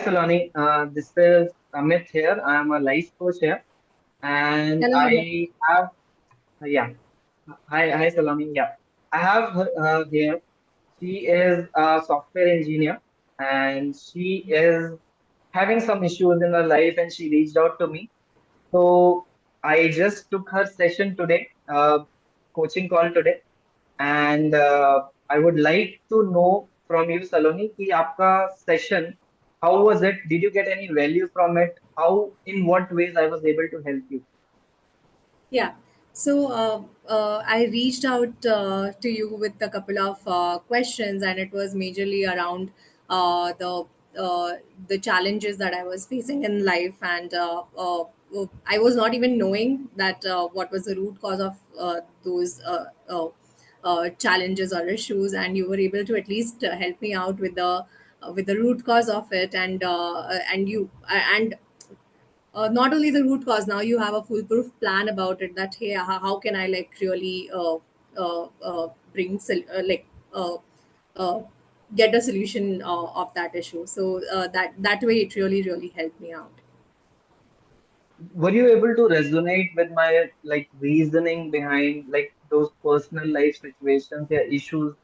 Saloni, this is Amit here. I am a life coach here, and Hello, Amit. I have yeah. Hi, Saloni. Yeah, I have her here. She is a software engineer, and she is having some issues in her life, and she reached out to me. So I just took her session today, coaching call today, and I would like to know from you, Saloni, कि आपका session, how was it? Did you get any value from it? How, in what ways I was able to help you? Yeah. So I reached out to you with a couple of questions, and it was majorly around uh, the uh, the challenges that I was facing in life, and I was not even knowing that what was the root cause of those challenges or issues, and you were able to at least help me out with the root cause of it, and not only the root cause, now you have a foolproof plan about it, that hey, how can I like really bring like uh, get a solution of that issue. So that way it really helped me out. Were you able to resonate with my like reasoning behind like those personal life situations, yeah, issues,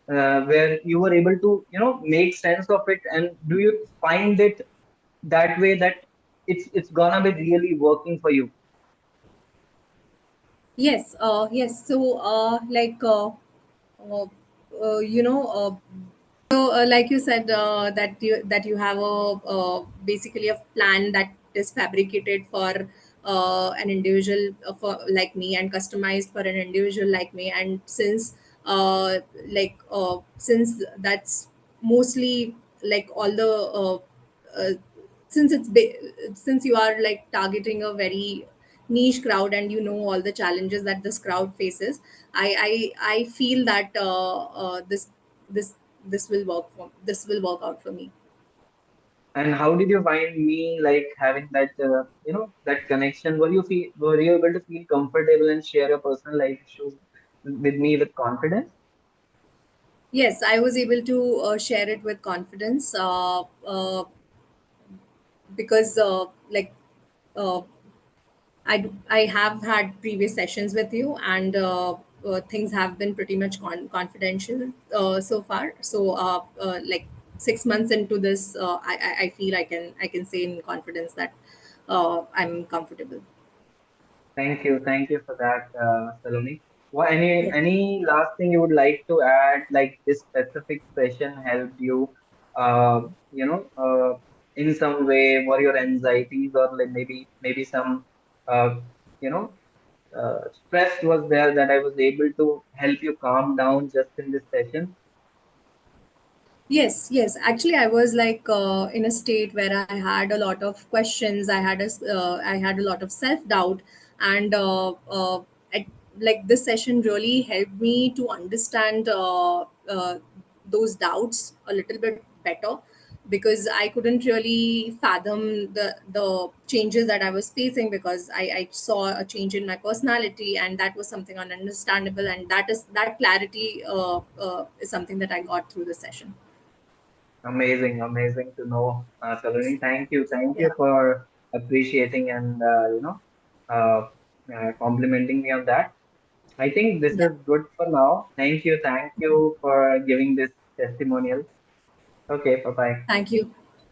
where you were able to, make sense of it? And do you find it that way that it's gonna be really working for you? Yes. Uh, you know, like you said, that you have basically a plan that is fabricated for an individual for like me, and customized for an individual like me. And since that's mostly like all the uh, since since you are like targeting a very niche crowd, and you know all the challenges that this crowd faces, I feel that this this will work out for me. And how did you find me like having that that connection? Were you able to feel comfortable and share your personal life issues with me with confidence? Yes, I was able to share it with confidence, because uh, I have had previous sessions with you, and things have been pretty much confidential so far. Like 6 months into this, I feel I can say in confidence that I'm comfortable. Thank you for that, Saloni. What Yeah. any last thing you would like to add? Like this specific session helped you, uh, in some way, were your anxieties or like maybe some, uh, you know, stress was there that I was able to help you calm down just in this session? Yes. Actually, I was like in a state where I had a lot of questions. I had a lot of self doubt, and at, like this session really helped me to understand those doubts a little bit better, because I couldn't really fathom the changes that I was facing, because I saw a change in my personality, and that was something ununderstandable, and that clarity is something that I got through the session. Amazing to know, Saloni. Thank Yeah. you for appreciating and uh, complimenting me on that. I think this Yeah. is good for now. Thank you for giving this testimonial. Okay, bye bye. Thank you.